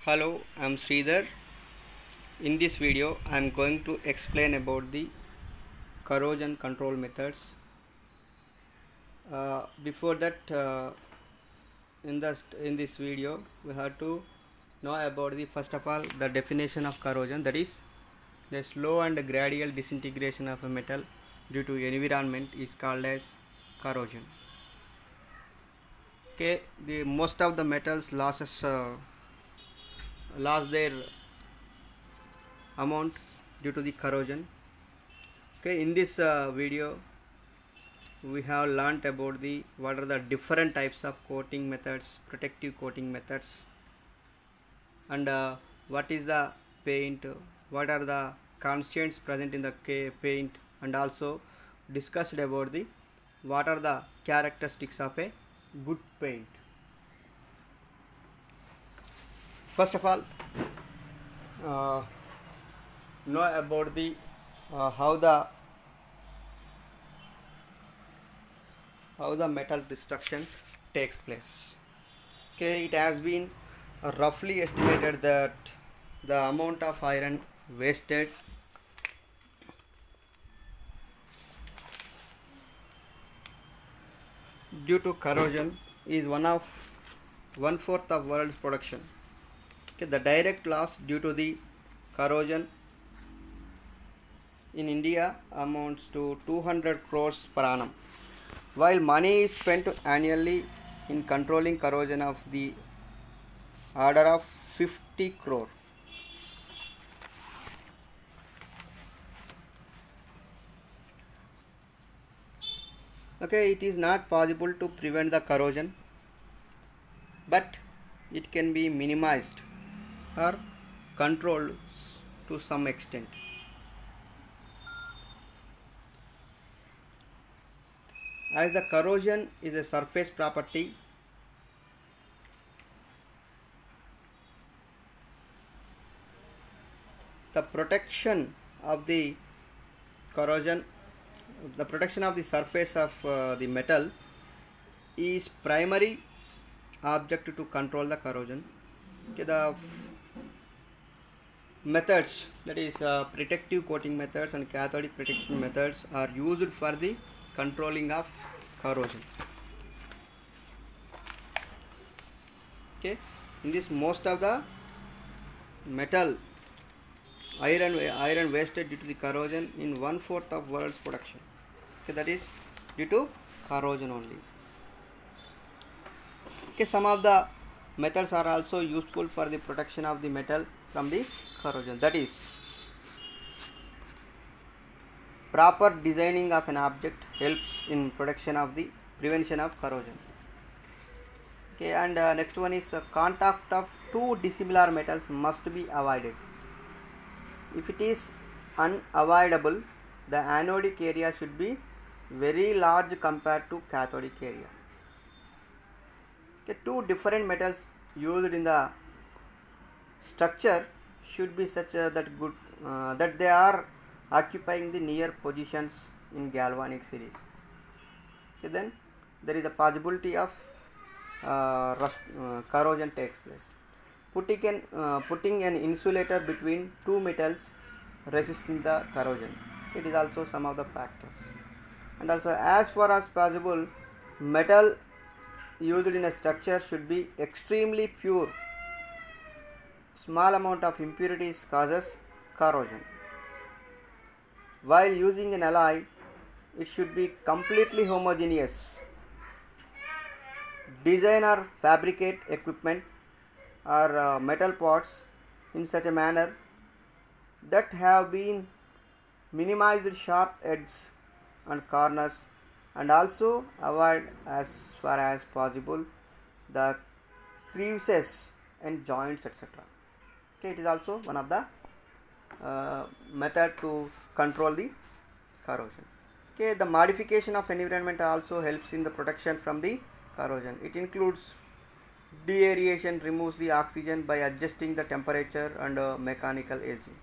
Hello, I'm Sridhar. In this video, I'm going to explain about the corrosion control methods. Before that, in this video, we have to know about the first of all the definition of corrosion. That is, the slow and gradual disintegration of a metal due to environment is called as corrosion. Okay, the most of the metals lost their amount due to the corrosion. Okay, in this video we have learnt about the what are the different types of coating methods, protective coating methods, and what is the paint, what are the constants present in the paint, and also discussed about the what are the characteristics of a good paint. First of all, uh, know about the how the metal destruction takes place. Okay, it has been roughly estimated that the amount of iron wasted due to corrosion is one fourth of world's production. Okay, the direct loss due to the corrosion in India amounts to 200 crores per annum, while money is spent annually in controlling corrosion of the order of 50 crore. Okay, it is not possible to prevent the corrosion, but it can be minimized or controlled to some extent. As the corrosion is a surface property, the protection of the corrosion, the protection of the surface of the metal is primary object to control the corrosion. Okay, the methods, that is protective coating methods and cathodic protection methods, are used for the controlling of corrosion. Okay, in this most of the metal iron wasted due to the corrosion in one-fourth of world's production. Okay, that is due to corrosion only. Okay, some of the methods are also useful for the protection of the metal from the corrosion. That is, proper designing of an object helps in prevention of corrosion. Okay, and next one is contact of two dissimilar metals must be avoided. If it is unavoidable, the anodic area should be very large compared to cathodic area. Okay, two different metals used in the structure should be such that they are occupying the near positions in galvanic series. Okay, then there is a possibility of corrosion takes place. Putting an insulator between two metals resisting the corrosion. It is also some of the factors. And also, as far as possible, metal used in a structure should be extremely pure. Small amount of impurities causes corrosion. While using an alloy, it should be completely homogeneous. Design or fabricate equipment or metal parts in such a manner that have been minimized sharp edges and corners, and also avoid as far as possible the crevices and joints, etc. Okay, it is also one of the method to control the corrosion. Okay, the modification of environment also helps in the protection from the corrosion. It includes deaeration, removes the oxygen by adjusting the temperature and mechanical aging.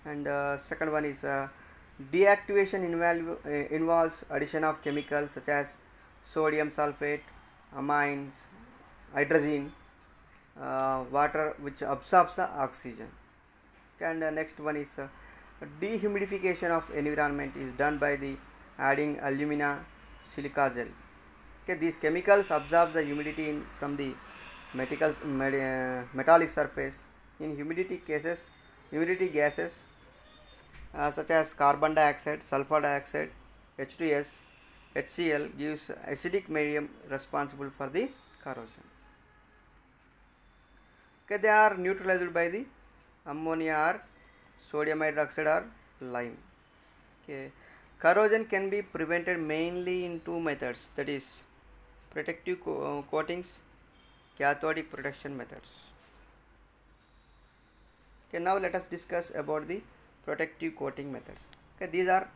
And second one is deactivation involves addition of chemicals such as sodium sulfate, amines, hydrazine, water which absorbs the oxygen. And next one is dehumidification of environment is done by the adding alumina silica gel. Okay, these chemicals absorb the humidity from the metallic surface. In humidity gases such as carbon dioxide, sulfur dioxide, H2S, HCl gives acidic medium responsible for the corrosion. Okay, they are neutralized by the ammonia or sodium hydroxide or lime. Okay, corrosion can be prevented mainly in two methods, that is protective coatings, cathodic protection methods. Okay, now let us discuss about the protective coating methods. Okay, these are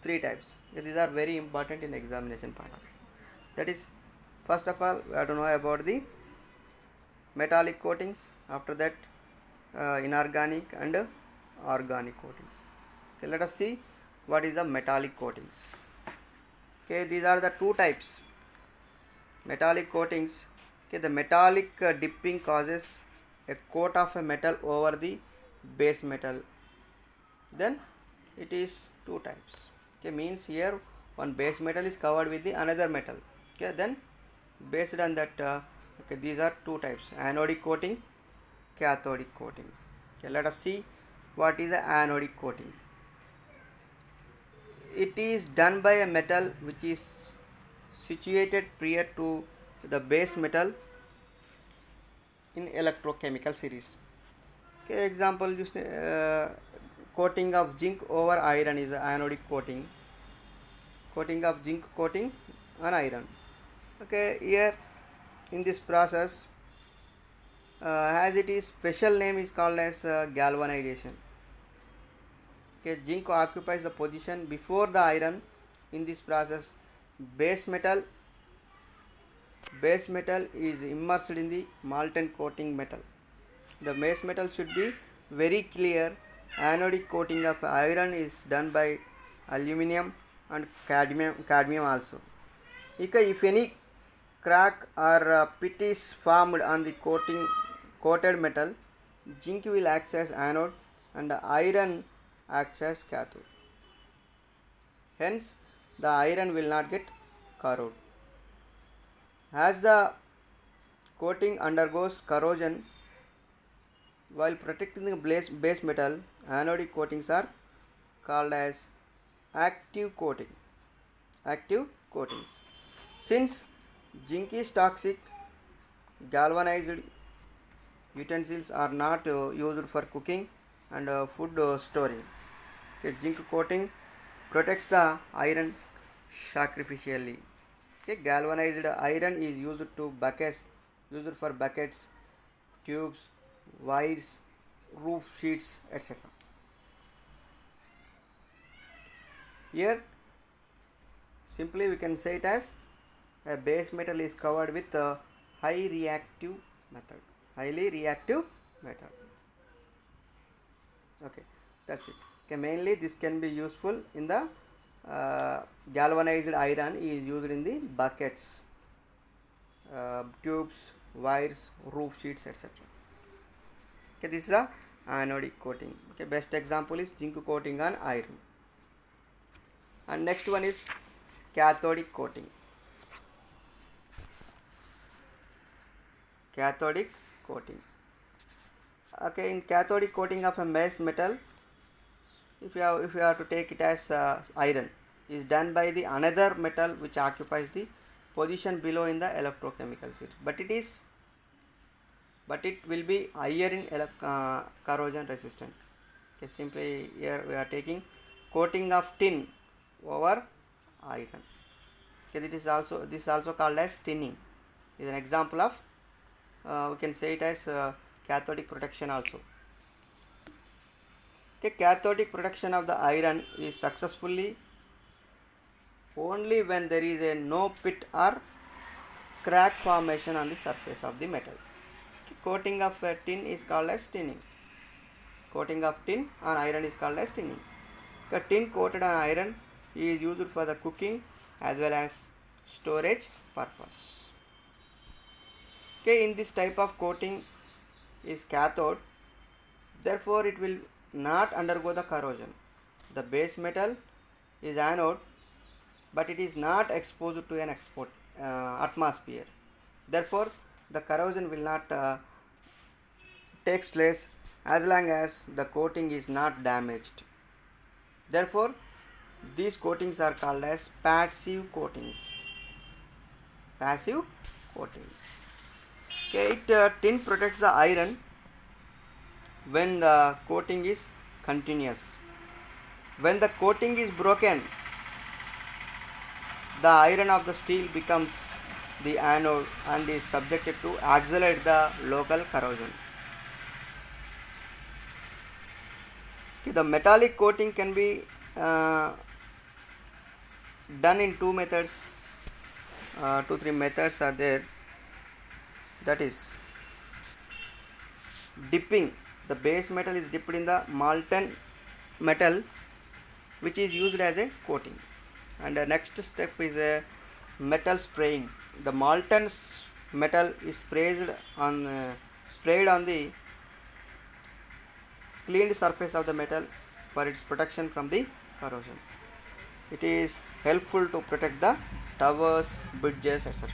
three types. Okay, these are very important in examination part of it. That is, first of all, we have to know about the metallic coatings. After that, inorganic and organic coatings. Okay, let us see what is the metallic coatings. Okay, these are the two types. Metallic coatings. Okay, the metallic dipping causes a coat of a metal over the base metal. Then it is two types. Okay, means here one base metal is covered with the another metal. Okay, then based on that, okay, these are two types: anodic coating, cathodic coating. Okay, let us see what is the anodic coating. It is done by a metal which is situated prior to the base metal in electrochemical series. Okay, example, just coating of zinc over iron is the anodic coating. Coating of zinc coating on iron. Okay, here in this process, as it is special name is called as galvanization. Okay, zinc occupies the position before the iron. In this process, base metal is immersed in the molten coating metal. The base metal should be very clear. Anodic coating of iron is done by aluminum and cadmium also. If any crack or pit is formed on the coated metal, zinc will act as anode and iron acts as cathode. Hence, the iron will not get corroded. As the coating undergoes corrosion, while protecting the base metal, anodic coatings are called as active coating. Active coatings. Since zinc is toxic, galvanized utensils are not used for cooking and food storing. Okay, zinc coating protects the iron sacrificially. Okay, galvanized iron is used for buckets, tubes, wires, roof sheets, etc. Here simply we can say it as a base metal is covered with a highly reactive metal. Okay, that's it. Okay, mainly this can be useful in the galvanized iron is used in the buckets, tubes, wires, roof sheets, etc. Okay, this is the anodic coating. Okay, best example is zinc coating on iron. And next one is cathodic coating. Cathodic coating. Okay, in cathodic coating of a base metal, if you have to take it as iron, is done by the another metal which occupies the position below in the electrochemical series, but it will be higher in corrosion resistant. Okay, simply here we are taking coating of tin over iron. Okay, this is also called as tinning. Is an example of we can say it as cathodic protection also. Okay, cathodic protection of the iron is successfully only when there is a no pit or crack formation on the surface of the metal. Okay, coating of tin is called as tinning. Coating of tin on iron is called as tinning. Okay, tin coated on iron is used for the cooking as well as storage purpose. Okay, in this type of coating is cathode, therefore it will not undergo the corrosion. The base metal is anode, but it is not exposed to an atmosphere, therefore the corrosion will not takes place as long as the coating is not damaged. Therefore these coatings are called as passive coatings. Passive coatings. Okay, tin protects the iron when the coating is continuous. When the coating is broken, the iron of the steel becomes the anode and is subjected to accelerate the local corrosion. Okay, the metallic coating can be done in two methods. 2-3 methods are there. That is dipping. The base metal is dipped in the molten metal, which is used as a coating. And the next step is a metal spraying. The molten metal is sprayed on the cleaned surface of the metal for its protection from the corrosion. It is helpful to protect the towers, bridges, etc.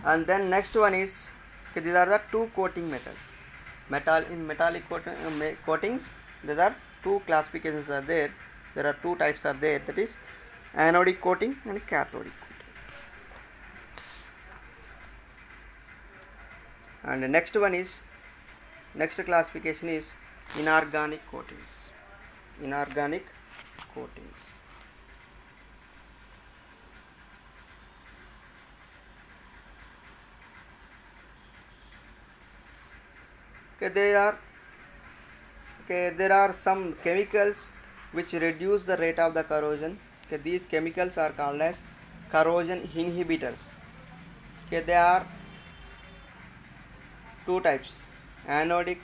And then next one is, okay, these are the two coating methods. Metallic coatings, there are two classifications are there. There are two types are there, that is anodic coating and cathodic coating. And the next one is, next classification is inorganic coatings. Inorganic coatings. Okay, there are some chemicals which reduce the rate of the corrosion. Okay, these chemicals are called as corrosion inhibitors. Okay, they are two types: anodic,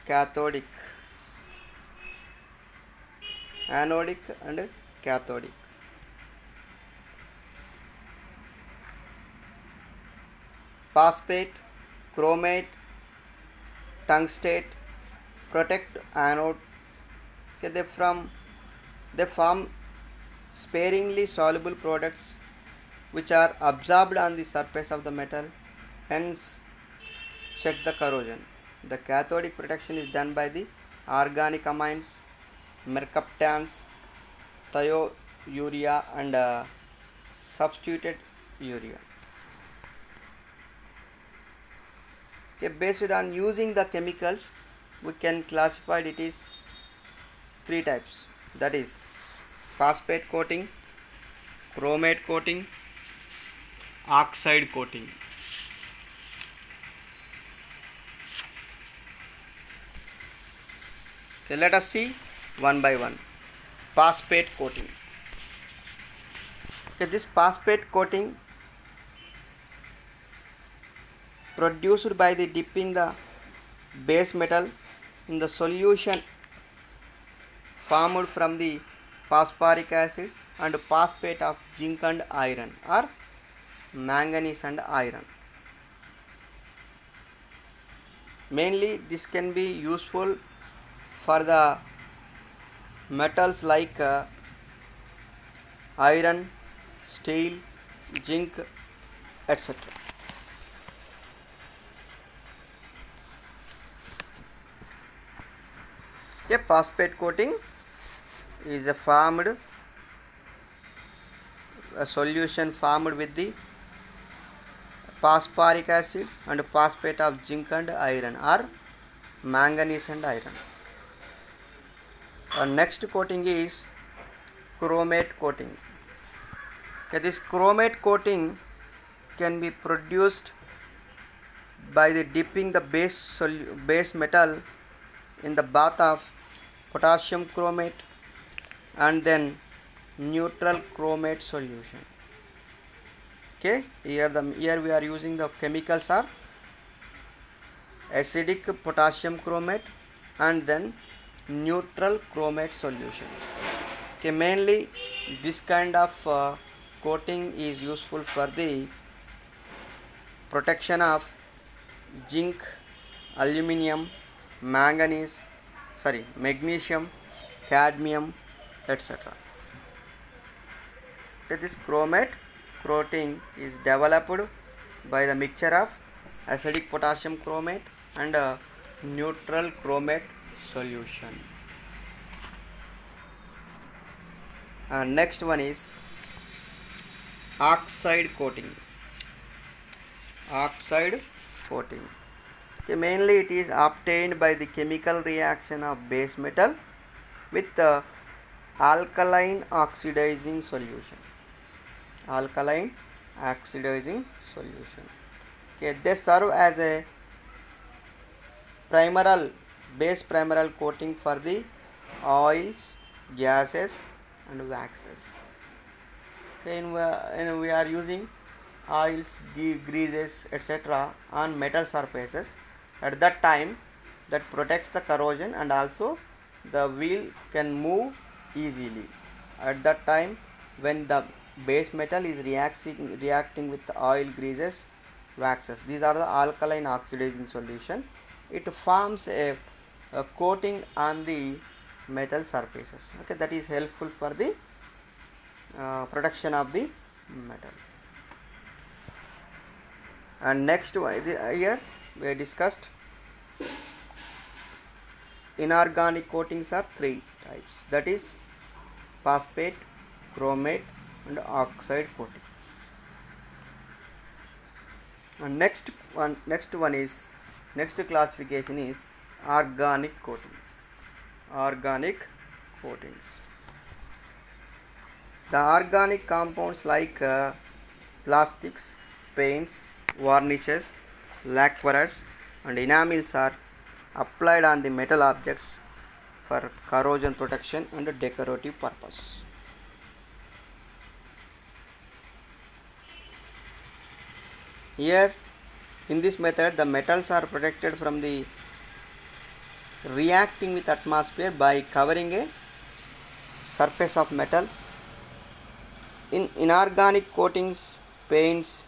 cathodic. Anodic and cathodic. Phosphate, chromate, tungstate protect anode. Okay, they form sparingly soluble products which are absorbed on the surface of the metal, hence check the corrosion. The cathodic protection is done by the organic amines, mercaptans, thiourea and substituted urea. Okay, based on using the chemicals, we can classify it is three types, that is phosphate coating, chromate coating, oxide coating. Okay, let us see one by one. Phosphate coating. Okay, this phosphate coating produced by the dipping the base metal in the solution formed from the phosphoric acid and phosphate of zinc and iron, or manganese and iron. Mainly this can be useful for the metals like iron, steel, zinc, etc. A phosphate coating is a solution formed with the phosphoric acid and phosphate of zinc and iron, or manganese and iron. Next coating is chromate coating. Okay, this chromate coating can be produced by the dipping the base metal in the bath of potassium chromate and then neutral chromate solution. Okay, here we are using the chemicals are acidic potassium chromate and then neutral chromate solution. Okay, mainly this kind of coating is useful for the protection of zinc, aluminium, manganese, magnesium, cadmium, etc. So this chromate coating is developed by the mixture of acidic potassium chromate and neutral chromate solution. And next one is oxide coating. Oxide coating. Okay, mainly it is obtained by the chemical reaction of base metal with alkaline oxidizing solution. Alkaline oxidizing solution. Okay, they serve as a base primeral coating for the oils, gases and waxes. Okay, and we are using oils, greases, etc. on metal surfaces. At that time, that protects the corrosion and also the wheel can move easily. At that time, when the base metal is reacting with the oil, greases, waxes, these are the alkaline oxidizing solution. It forms a coating on the metal surfaces. Okay, that is helpful for the protection of the metal. And next here we discussed inorganic coatings are three types, that is phosphate, chromate and oxide coating. And next classification is organic coatings. Organic coatings. The organic compounds like plastics, paints, varnishes, lacquers and enamels are applied on the metal objects for corrosion protection and decorative purpose. Here in this method the metals are protected from the reacting with atmosphere by covering a surface of metal. In organic coatings, paints,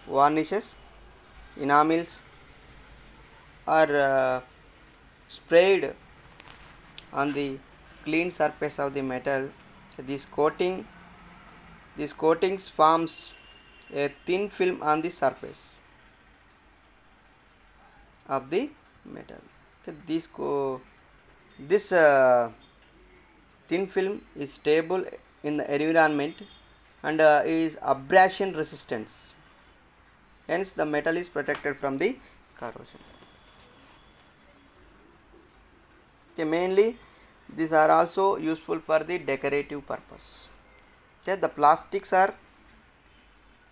varnishes, enamels are sprayed on the clean surface of the metal. So these coatings forms a thin film on the surface of the metal. Okay, this thin film is stable in the environment and is abrasion resistant. Hence the metal is protected from the corrosion. Okay, mainly these are also useful for the decorative purpose. Okay, the plastics are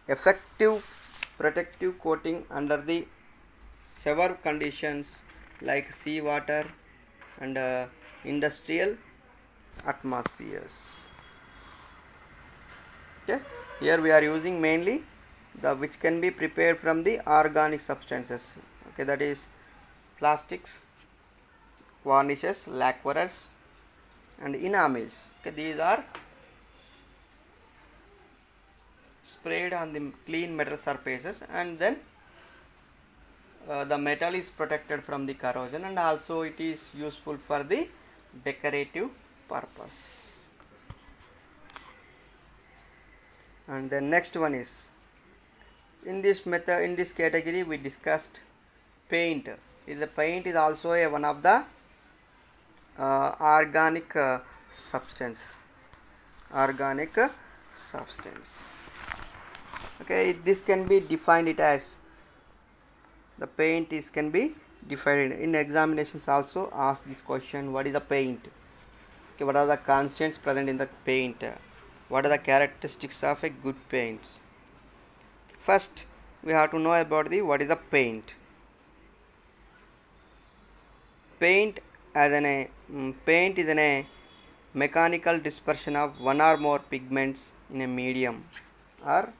effective protective coating under the severe conditions like seawater and industrial atmospheres. Okay, here we are using mainly the which can be prepared from the organic substances. Okay, that is plastics, varnishes, lacquers and enamels. Okay, these are sprayed on the clean metal surfaces and then the metal is protected from the corrosion and also it is useful for the decorative purpose. And the next one is in this category we discussed paint. The paint is also one of the organic substance. Okay, this can be defined it as the paint can be defined in examinations. Also ask this question: what is the paint? Okay, what are the constants present in the paint? What are the characteristics of a good paint? First we have to know about what is the paint. Paint is a mechanical dispersion of one or more pigments in a medium or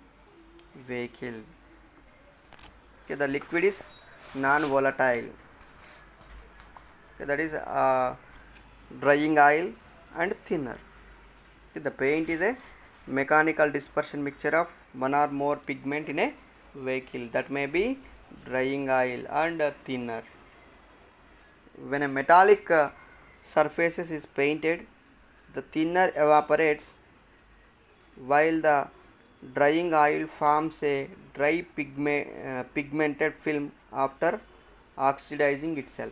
vehicle. Okay, the liquid is non-volatile. Okay, that is drying oil and thinner. The paint is a mechanical dispersion mixture of one or more pigment in a vehicle, that may be drying oil and thinner. When a metallic surface is painted, the thinner evaporates while the drying oil forms a dry pigmented film after oxidizing itself.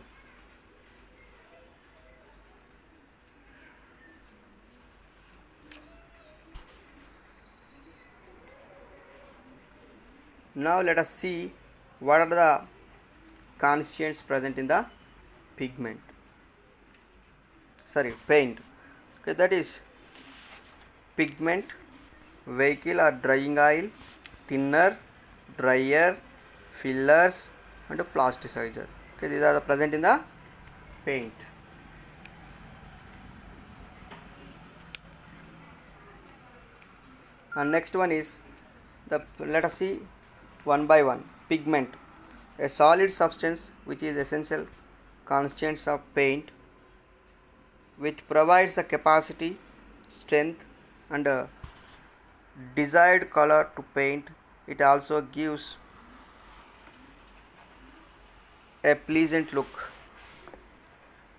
Now let us see what are the constituents present in the paint. Okay, that is pigment, vehicle or drying oil, thinner, dryer, fillers and plasticizer. Okay, these are the present in the paint. And next one is let us see one by one. Pigment, a solid substance which is essential constituents of paint, which provides the capacity, strength and desired color to paint. It also gives a pleasant look.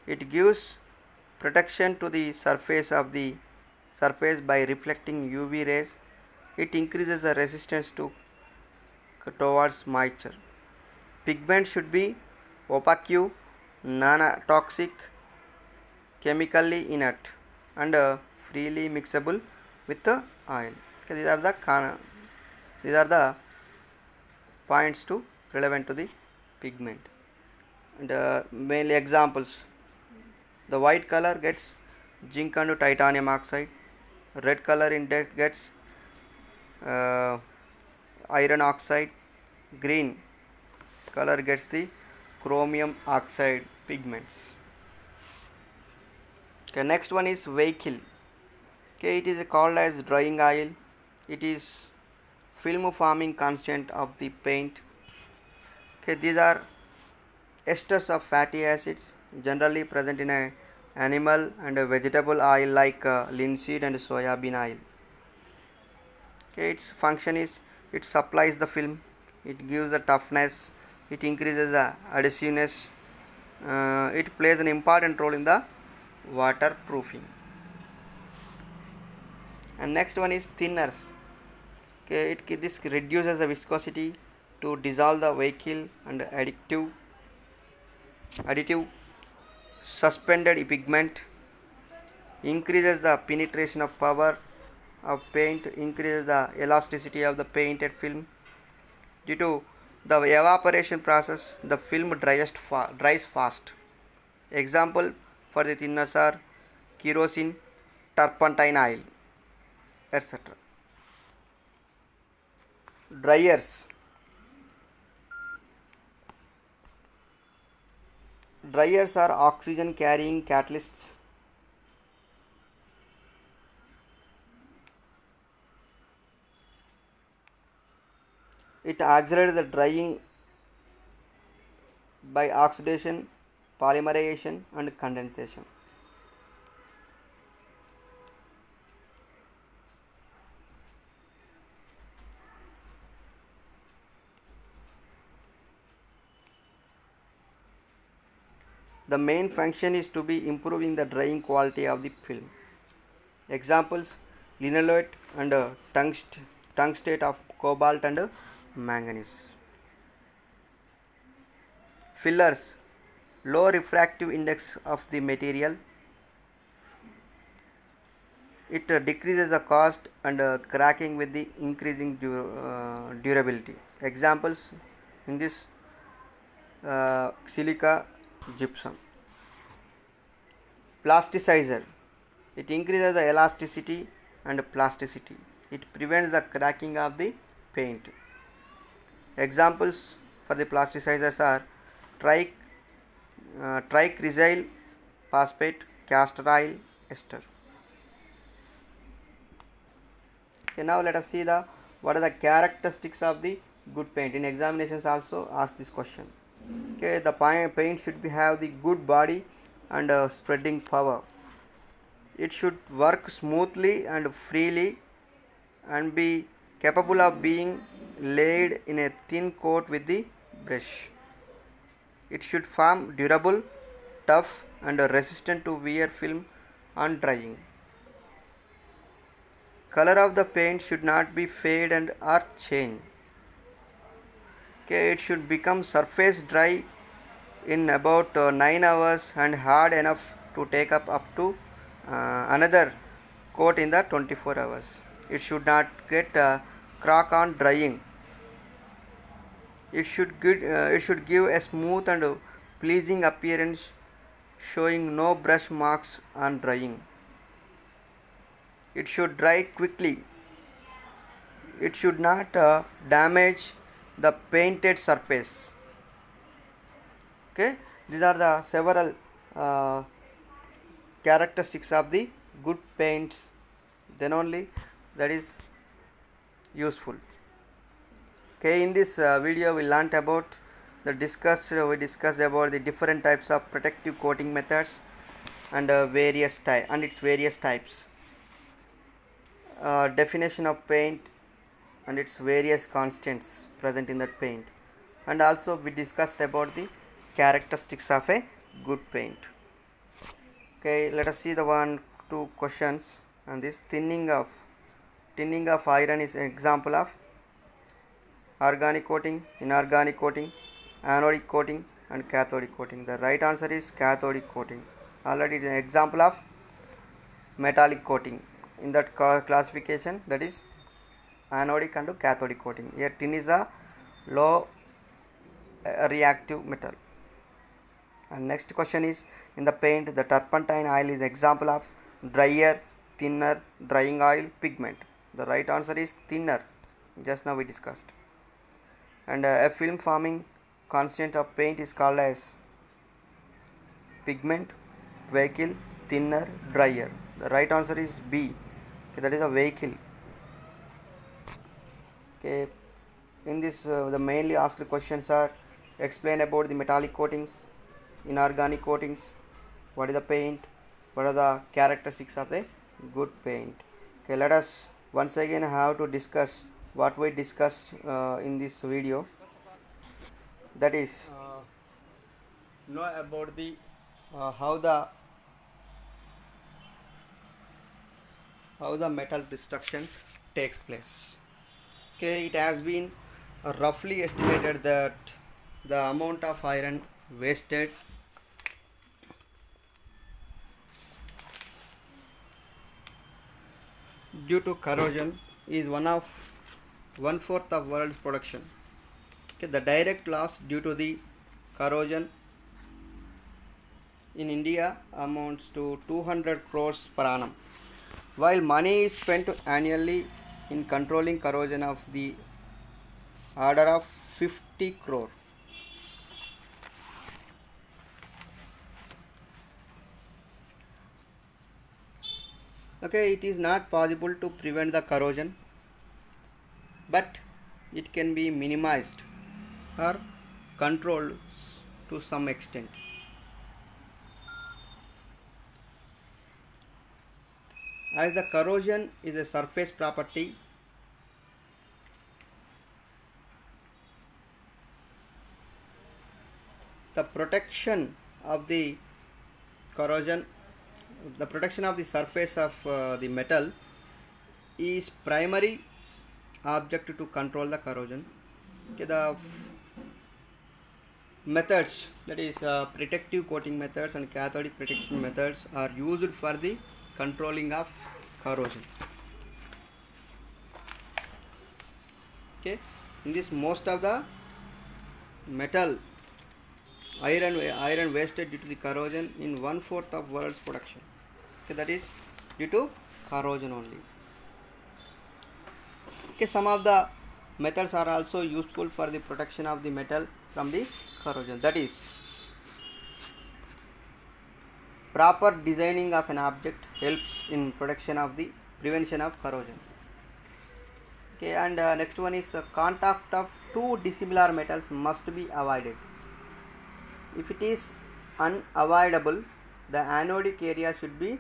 It gives protection to the surface by reflecting UV rays. It increases the resistance towards moisture. Pigment should be opaque, non-toxic, chemically inert and freely mixable with the oil. Okay, these are the points to relevant to the pigment. And mainly examples: the white color gets zinc and titanium oxide, red color index gets iron oxide, green color gets the chromium oxide pigments. Okay, next one is vehicle. Okay, it is called as drying oil. It is film forming constituent of the paint. Okay, these are esters of fatty acids generally present in a animal and a vegetable oil like linseed and soya bean oil. Okay, its function is it supplies the film, it gives the toughness, it increases the adhesiveness, it plays an important role in the waterproofing. And next one is thinners. Okay, this reduces the viscosity to dissolve the vehicle and additive suspended pigment, increases the penetration of power of paint, increases the elasticity of the painted film. Due to the evaporation process, the film dries fast. Example for the thinners are kerosene, turpentine oil, etc. Dryers. Dryers are oxygen carrying catalysts. It accelerates the drying by oxidation, polymerization and condensation. The main function is to be improving the drying quality of the film. Examples: linolate and tungstate of cobalt and manganese. Fillers, low refractive index of the material. It decreases the cost and cracking with the increasing durability. Examples in this silica, gypsum. Plasticizer, it increases the elasticity and plasticity. It prevents the cracking of the paint. Examples for the plasticizers are tricrysyl phosphate, castor oil, ester. Okay, now let us see what are the characteristics of the good paint. In examinations also ask this question. Okay, the paint should have the good body, and spreading power. It should work smoothly and freely and be capable of being laid in a thin coat with the brush. It should form durable, tough and resistant to wear film on drying. Color of the paint should not be fade and or change. Okay, it should become surface dry in about 9 hours and hard enough to take up to another coat in the 24 hours. It should not get crack on drying. It should give a smooth and pleasing appearance, showing no brush marks on drying. It should dry quickly. It should not damage the painted surface. Okay, these are the several characteristics of the good paints, then only that is useful. Okay, in this video we learnt about we discussed about the different types of protective coating methods and its various types, definition of paint and its various constants present in that paint, and also we discussed about the characteristics of a good paint. Okay, let us see the two questions. And this thinning of iron is an example of organic coating, inorganic coating, anodic coating and cathodic coating. The right answer is cathodic coating. Already it is an example of metallic coating. In that classification, that is anodic and cathodic coating. Here tin is a low reactive metal. And next question is, in the paint the turpentine oil is example of drier, thinner, drying oil, pigment. The right answer is thinner, just now we discussed. And a film forming constant of paint is called as pigment, vehicle, thinner, dryer. The right answer is B. Okay, that is a vehicle. Okay, in this the mainly asked questions are: explain about the metallic coatings, inorganic coatings, what is the paint, what are the characteristics of a good paint. Okay, let us once again have to discuss what we discussed in this video, that is know about the how the metal destruction takes place. Okay, it has been roughly estimated that the amount of iron wasted due to corrosion is 1/4 of world's production. Okay, the direct loss due to the corrosion in India amounts to 200 crores per annum, while money is spent annually in controlling corrosion of the order of 50 crore. Okay, it is not possible to prevent the corrosion, but it can be minimized or controlled to some extent. As the corrosion is a surface property, the protection of the surface of the metal is primary object to control the corrosion. Okay, the methods, that is protective coating methods and cathodic protection methods, are used for the controlling of corrosion. Okay, in this most of the metal iron wasted due to the corrosion in 1/4 of world's production. Okay, that is due to corrosion only. Okay, some of the methods are also useful for the protection of the metal from the corrosion, that is proper designing of an object helps in prevention of corrosion. Okay, and next one is contact of two dissimilar metals must be avoided. If it is unavoidable, the anodic area should be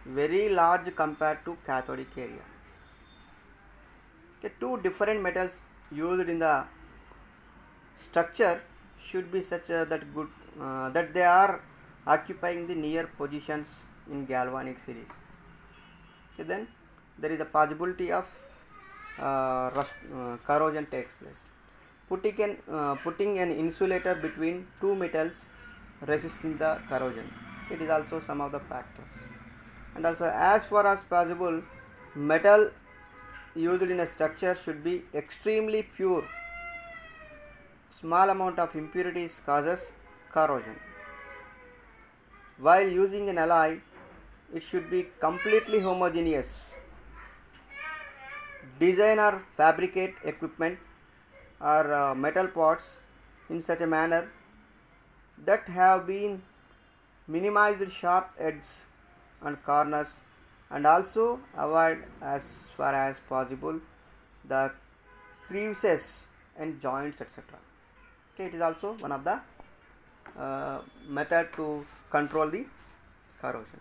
very large compared to cathodic area. Okay, two different metals used in the structure should be such that they are occupying the near positions in galvanic series. Okay, then there is a possibility of corrosion takes place. Putting an insulator between two metals resisting the corrosion. It is also some of the factors. And also, as far as possible, metal used in a structure should be extremely pure. Small amount of impurities causes corrosion. While using an alloy, it should be completely homogeneous. Design or fabricate equipment or metal parts in such a manner that have been minimized sharp edges and corners, and also avoid as far as possible the crevices and joints, etc. Okay, it is also one of the method to control the corrosion.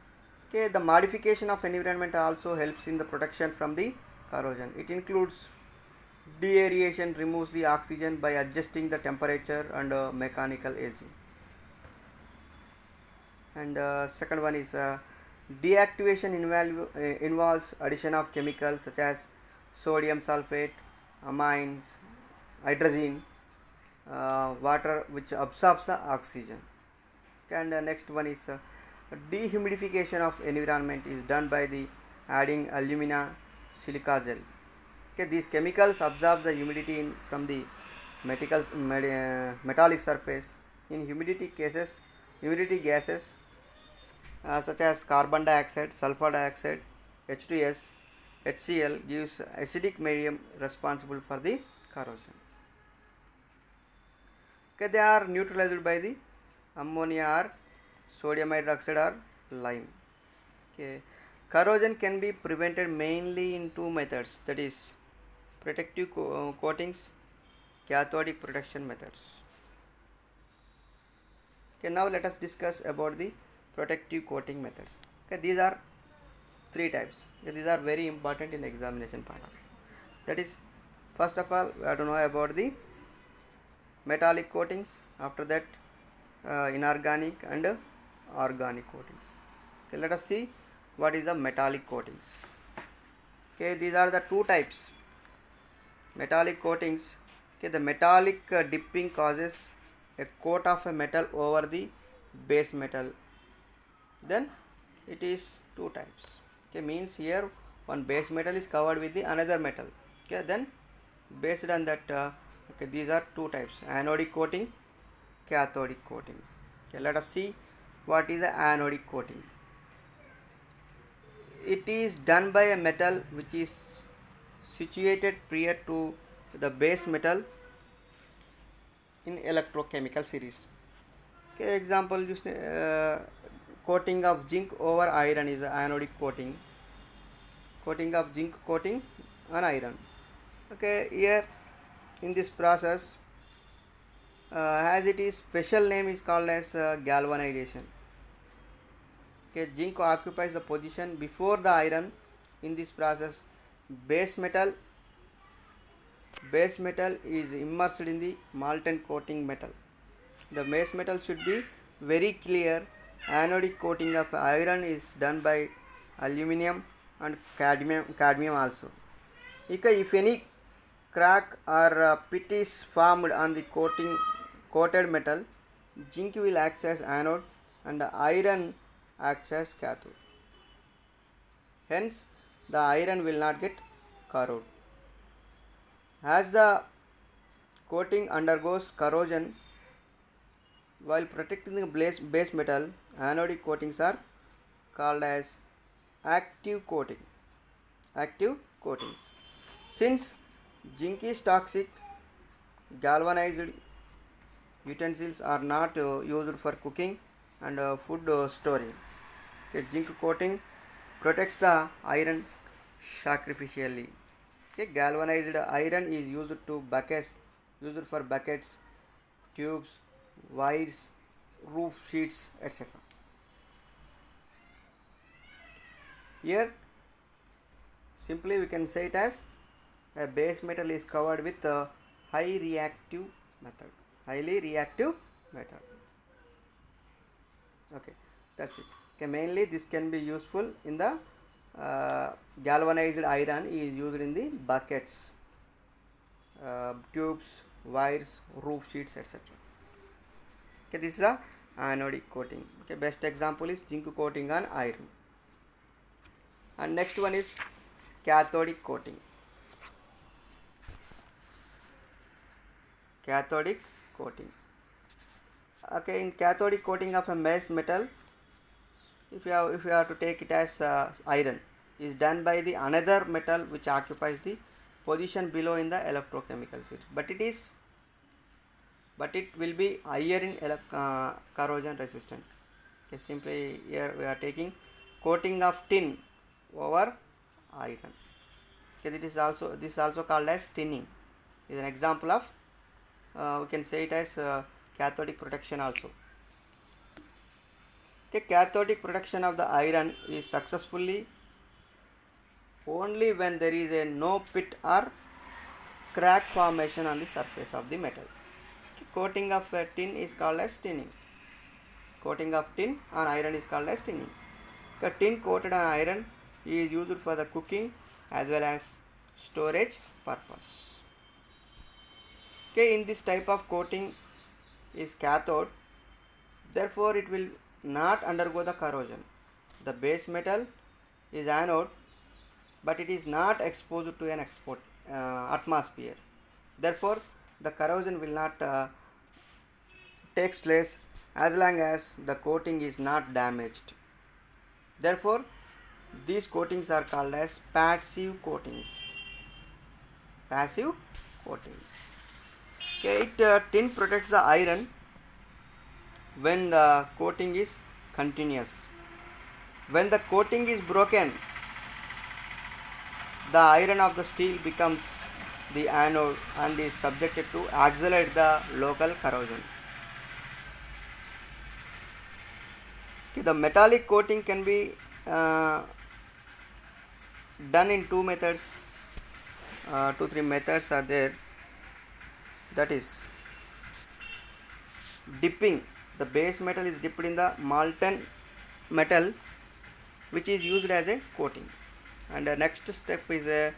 Okay, the modification of environment also helps in the protection from the corrosion. It includes deaeration, removes the oxygen by adjusting the temperature and mechanical aging. And second one is deactivation involves addition of chemicals such as sodium sulfate, amines, hydrogen, water which absorbs the oxygen. And next one is dehumidification of environment is done by the adding alumina silica gel. Okay, these chemicals absorb the humidity from the metallic surface. In humidity gases such as carbon dioxide, sulfur dioxide, H2S, HCl gives acidic medium responsible for the corrosion. Okay, they are neutralized by the ammonia or sodium hydroxide or lime. Okay, corrosion can be prevented mainly in two methods, that is protective coatings, cathodic protection methods. Okay, now let us discuss about the protective coating methods. Okay, these are three types. Okay, these are very important in examination part of it. That is, first of all, we have to know about the metallic coatings. After that, inorganic and organic coatings. Okay, let us see what is the metallic coatings. Okay, these are the two types. Metallic coatings. Okay, the metallic dipping causes a coat of a metal over the base metal. Then it is two types. Okay, means here one base metal is covered with the another metal. Okay, then based on that, okay, these are two types: anodic coating, cathodic coating. Okay, let us see what is the anodic coating. It is done by a metal which is situated prior to the base metal in electrochemical series. Okay, example, coating of zinc over iron is the anodic coating. Coating of zinc coating on iron. Okay, here in this process, as it is special name is called as galvanization. Okay, zinc occupies the position before the iron. In this process, base metal is immersed in the molten coating metal. The base metal should be very clear. Anodic coating of iron is done by aluminum and cadmium also. If any crack or pit is formed on the coated metal, zinc will act as anode and iron acts as cathode. Hence, the iron will not get corroded. As the coating undergoes corrosion while protecting the base metal, anodic coatings are called as active coatings. Since zinc is toxic, galvanized utensils are not used for cooking and food storing. Okay, zinc coating protects the iron sacrificially. Okay, galvanized iron is used for buckets, tubes, wires, roof sheets, etc. Here simply we can say it as a base metal is covered with a highly reactive metal. Okay, that's it. Okay, mainly this can be useful in the galvanized iron is used in the buckets, tubes, wires, roof sheets, etc. Okay, this is the anodic coating. Okay, best example is zinc coating on iron. And next one is cathodic coating. Cathodic coating. Okay, in cathodic coating of a base metal, if you have to take it as iron, is done by the another metal which occupies the position below in the electrochemical sheet, but it will be higher in corrosion resistant. Okay, simply here we are taking coating of tin over iron. Okay, this is also called as tinning. Is an example of we can say it as cathodic protection also. Okay, cathodic protection of the iron is successfully only when there is a no pit or crack formation on the surface of the metal. Okay, coating of tin is called as tinning. Coating of tin on iron is called as tinning. Okay, tin coated on iron is used for the cooking as well as storage purpose. Okay, in this type of coating is cathode, therefore it will not undergo the corrosion. The base metal is anode, but it is not exposed to an atmosphere. Therefore, the corrosion will not takes place as long as the coating is not damaged. Therefore, these coatings are called as passive coatings. Passive coatings. Okay, tin protects the iron when the coating is continuous. When the coating is broken, the iron of the steel becomes the anode and is subjected to accelerate the local corrosion. Okay, the metallic coating can be done in two methods. 2-3 methods are there. That is dipping. The base metal is dipped in the molten metal which is used as a coating, and the next step is a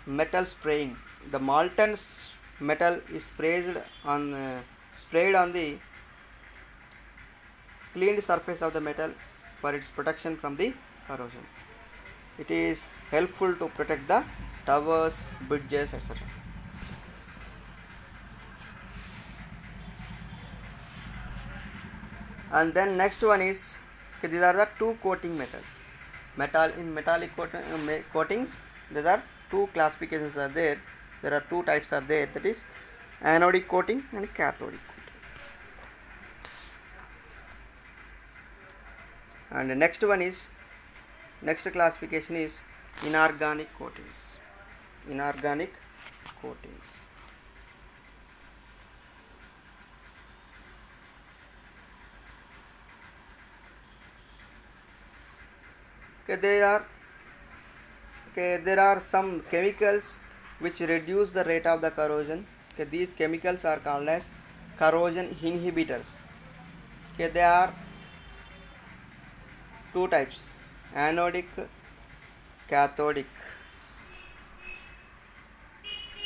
metal spraying. The molten metal is sprayed on the cleaned surface of the metal for its protection from the corrosion. It is helpful to protect the towers, bridges, etc. And then next one is, okay, these are the two coating methods. Metallic coatings, there are two classifications are there. There are two types are there, that is anodic coating and cathodic coating. And the next classification is inorganic coatings. Inorganic coatings. Okay, there are some chemicals which reduce the rate of the corrosion. Okay, these chemicals are called as corrosion inhibitors. Okay, they are two types: anodic, cathodic.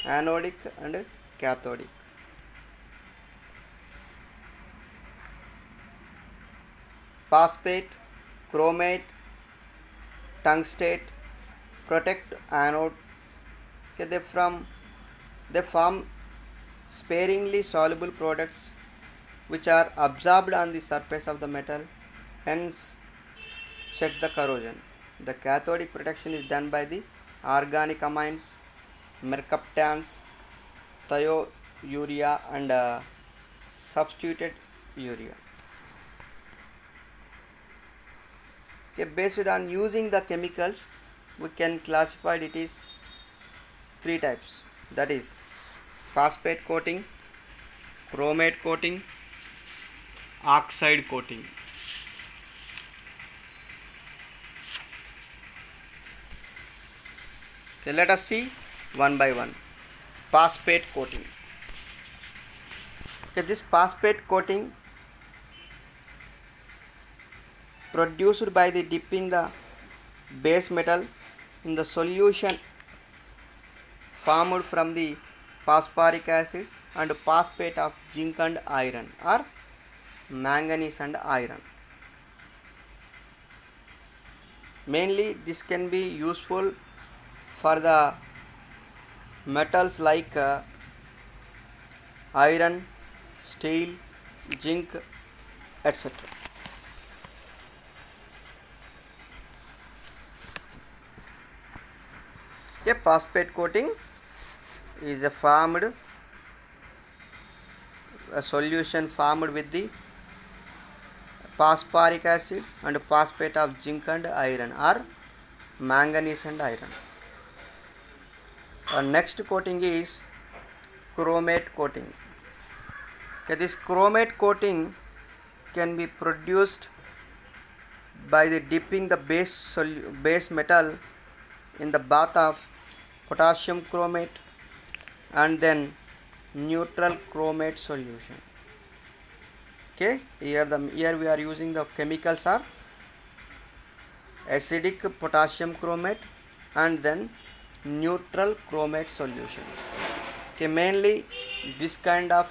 Anodic and cathodic. Phosphate, chromate, tungstate protect anode. Okay, they form sparingly soluble products which are absorbed on the surface of the metal, hence check the corrosion. The cathodic protection is done by the organic amines, mercaptans, thiourea and substituted urea. Okay, based on using the chemicals, we can classify it is three types, that is phosphate coating, chromate coating, oxide coating. Okay, let us see one by one. Phosphate coating. Okay, this phosphate coating produced by the dipping the base metal in the solution formed from the phosphoric acid and phosphate of zinc and iron or manganese and iron. Mainly this can be useful for the metals like iron, steel, zinc, etc. Okay, phosphate coating is a solution formed with the phosphoric acid and phosphate of zinc and iron or manganese and iron. Next coating is chromate coating. Okay, this chromate coating can be produced by the dipping the base metal in the bath of potassium chromate and then neutral chromate solution. Okay, here we are using the chemicals are acidic potassium chromate and then neutral chromate solution. Okay, mainly this kind of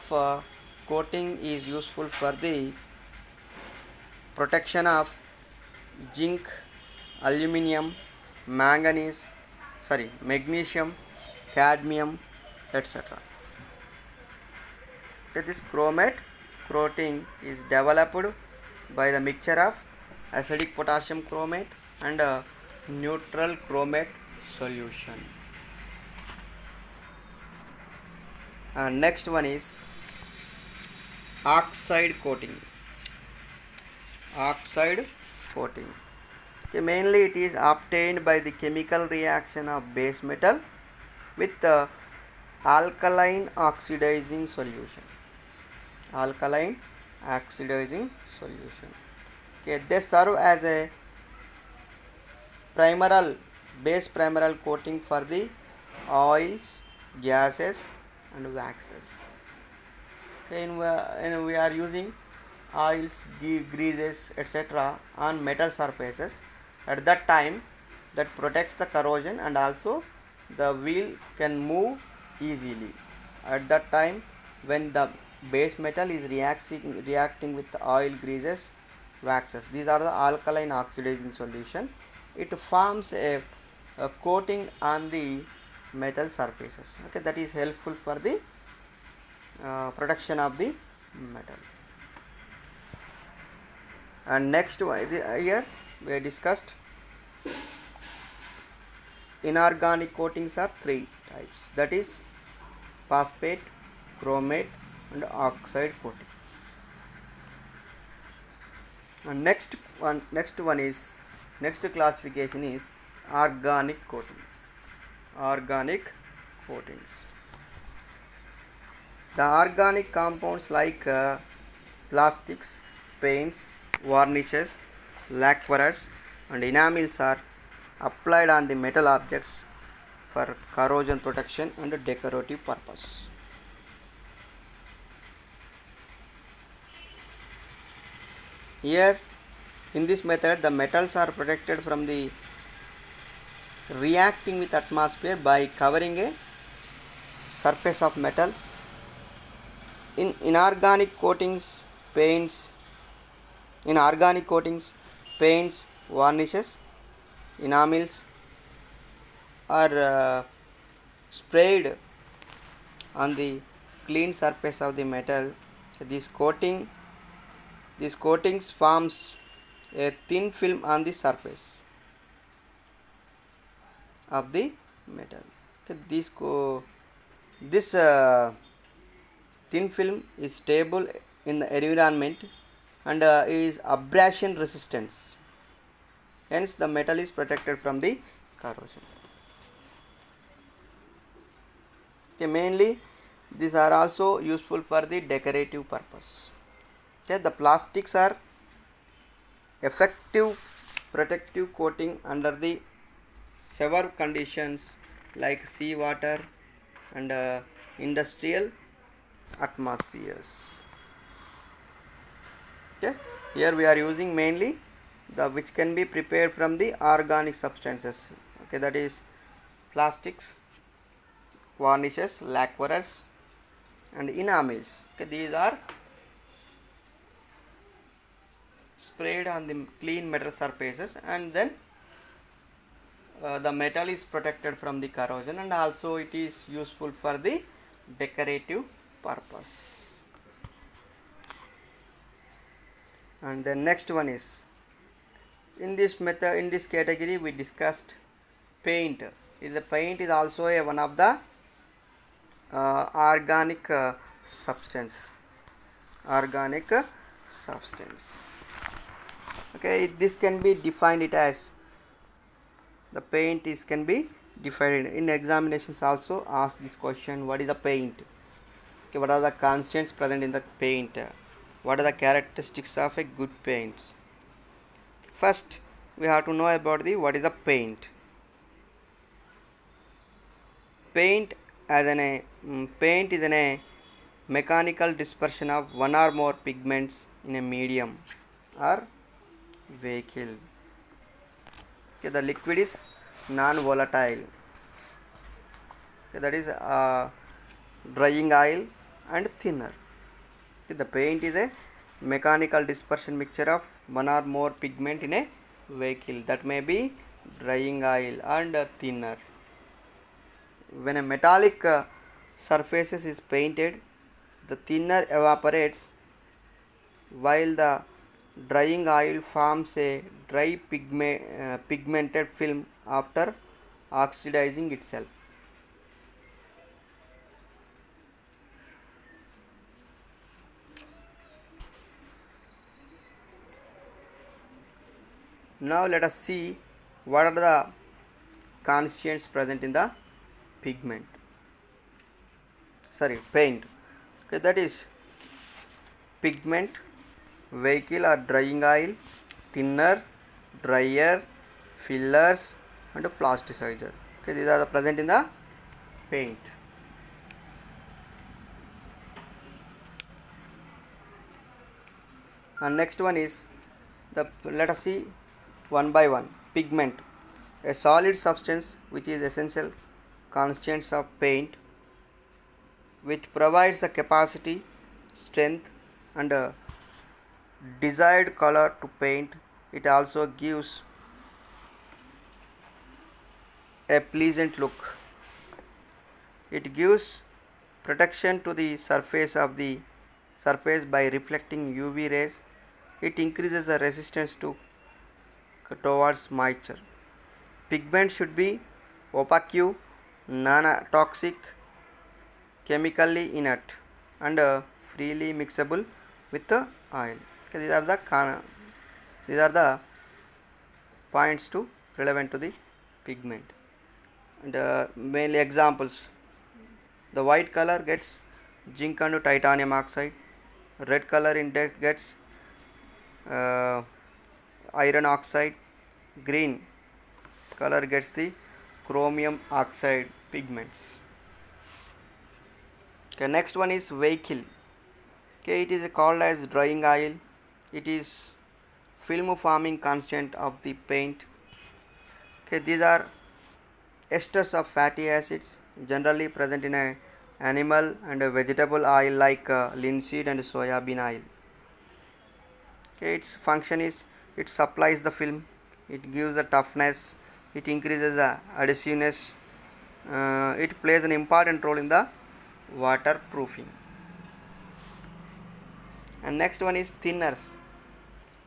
coating is useful for the protection of zinc, aluminum, magnesium, cadmium, etc. Okay, this chromate coating is developed by the mixture of acidic potassium chromate and neutral chromate solution. Next one is oxide coating. Okay, mainly it is obtained by the chemical reaction of base metal with alkaline oxidizing solution. Okay, they serve as a base primeral coating for the oils, gases and waxes. Okay, and we are using oils, greases, etc. on metal surfaces. At that time, that protects the corrosion and also the wheel can move easily. At that time, when the base metal is reacting with the oil, greases, waxes, these are the alkaline oxidizing solution. It forms a coating on the metal surfaces. Okay, that is helpful for the protection of the metal. And next one here we discussed inorganic coatings are 3 types, that is phosphate, chromate and oxide coating. And next classification is organic coatings. The organic compounds like plastics, paints, varnishes, lacquers and enamels are applied on the metal objects for corrosion protection and decorative purpose. Here in this method the metals are protected from the reacting with atmosphere by covering a surface of metal. In organic coatings, paints, varnishes, enamels are sprayed on the clean surface of the metal. These coatings forms a thin film on the surface of the metal. Okay, this thin film is stable in the environment and is abrasion resistant. Hence the metal is protected from the corrosion. Okay, mainly these are also useful for the decorative purpose. Okay, the plastics are effective protective coating under the severe conditions like sea water and industrial atmospheres. Okay, here we are using mainly the which can be prepared from the organic substances. Okay, that is plastics, varnishes, lacquerers and enamels. Okay, these are sprayed on the clean metal surfaces, and then the metal is protected from the corrosion, and also it is useful for the decorative purpose. And the next one is, in this method, in this category we discussed paint. The paint is also one of the organic substance. Okay, this can be defined it as, the paint is can be defined in examinations also ask this question, what is the paint? Okay, what are the constants present in the paint? What are the characteristics of a good paint? First we have to know about the what is the paint. Paint is a mechanical dispersion of one or more pigments in a medium or vehicle. Okay, the liquid is non-volatile. Okay, that is drying oil and thinner. Okay, the paint is a mechanical dispersion mixture of one or more pigment in a vehicle, that may be drying oil and thinner. When a metallic surface is painted, the thinner evaporates while the drying oil forms a dry pigmented film after oxidizing itself. Now let us see what are the constituents present in the paint. Okay, that is pigment, vehicle or drying oil, thinner, dryer, fillers and plasticizer. Okay, these are the present in the paint. And next one is let us see one by one. Pigment, a solid substance which is essential constituents of paint, which provides the capacity, strength and desired color to paint. It also gives a pleasant look. It gives protection to the surface by reflecting UV rays. It increases the resistance towards moisture. Pigment should be opaque, non-toxic, chemically inert and freely mixable with the oil. Okay, these are the points to relevant to the pigment. And mainly examples: the white color gets zinc and titanium oxide, red color index gets iron oxide, green color gets the chromium oxide pigments. Okay, next one is vehicle. Okay, it is called as drying oil. It is film forming constant of the paint. Okay, these are esters of fatty acids generally present in a animal and a vegetable oil like linseed and soybean oil. Okay, its function is it supplies the film, it gives the toughness, it increases the adhesiveness, it plays an important role in the waterproofing. And next one is thinners.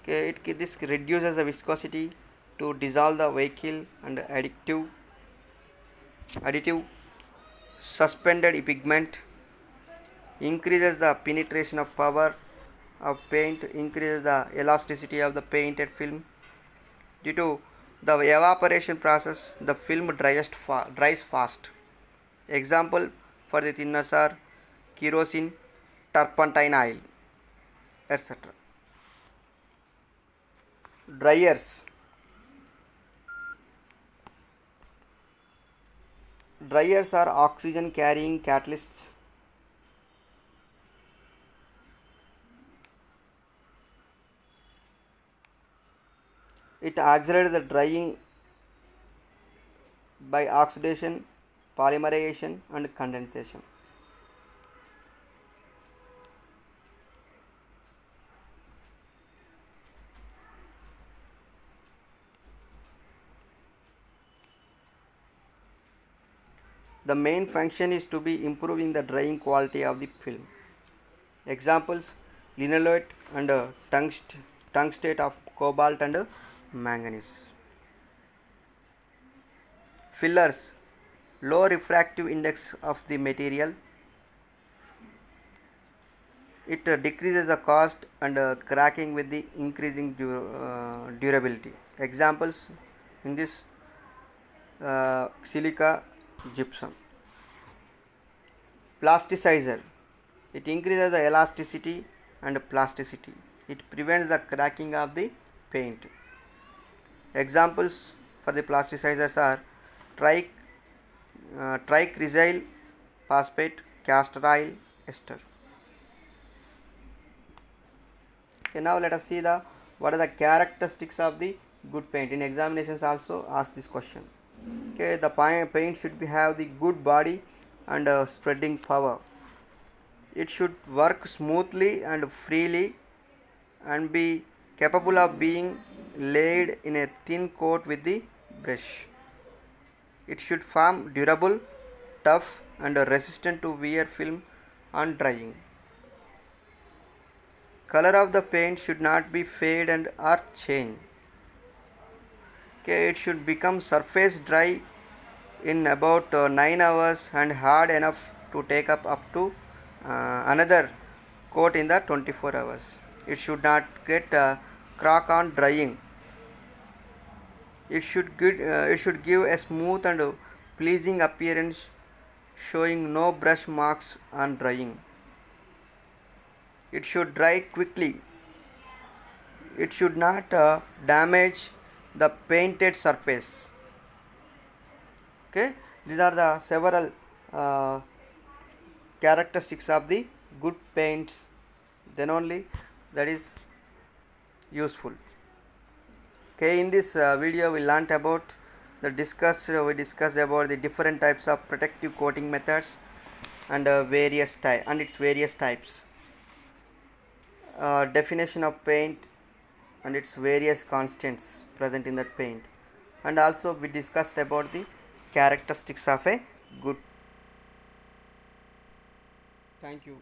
Okay, this reduces the viscosity to dissolve the vehicle and additive suspended pigment, increases the penetration of power of paint, increases the elasticity of the painted film. Due to the evaporation process, the film dries fast. Example for the thinners are kerosene, turpentine oil, etc. Dryers are oxygen carrying catalysts. It accelerates the drying by oxidation, polymerization, and condensation. The main function is to be improving the drying quality of the film. Examples: linolate and tungstate of cobalt and manganese. Fillers: low refractive index of the material. It decreases the cost and cracking with the increasing durability. Examples in this: silica, gypsum. Plasticizer: it increases the elasticity and plasticity. It prevents the cracking of the paint. Examples for the plasticizers are tricrysyl phosphate, castor oil, ester. Okay, now let us see the what are the characteristics of the good paint. In examinations also ask this question. Okay, the paint should have the good body and spreading power. It should work smoothly and freely and be capable of being laid in a thin coat with the brush. It should form durable, tough and resistant to wear film on drying. Color of the paint should not be fade and or change. Okay, it should become surface dry in about 9 hours and hard enough to take up to another coat in the 24 hours. It should not get crack on drying. It should give a smooth and pleasing appearance, showing no brush marks on drying. It should dry quickly. It should not damage the painted surface. Okay, these are the several characteristics of the good paints. Then only that is useful. Okay, in this video we learnt about we discussed about the different types of protective coating methods and its various types. Definition of paint and its various constants present in that paint, and also we discussed about the characteristics of a good. Thank you.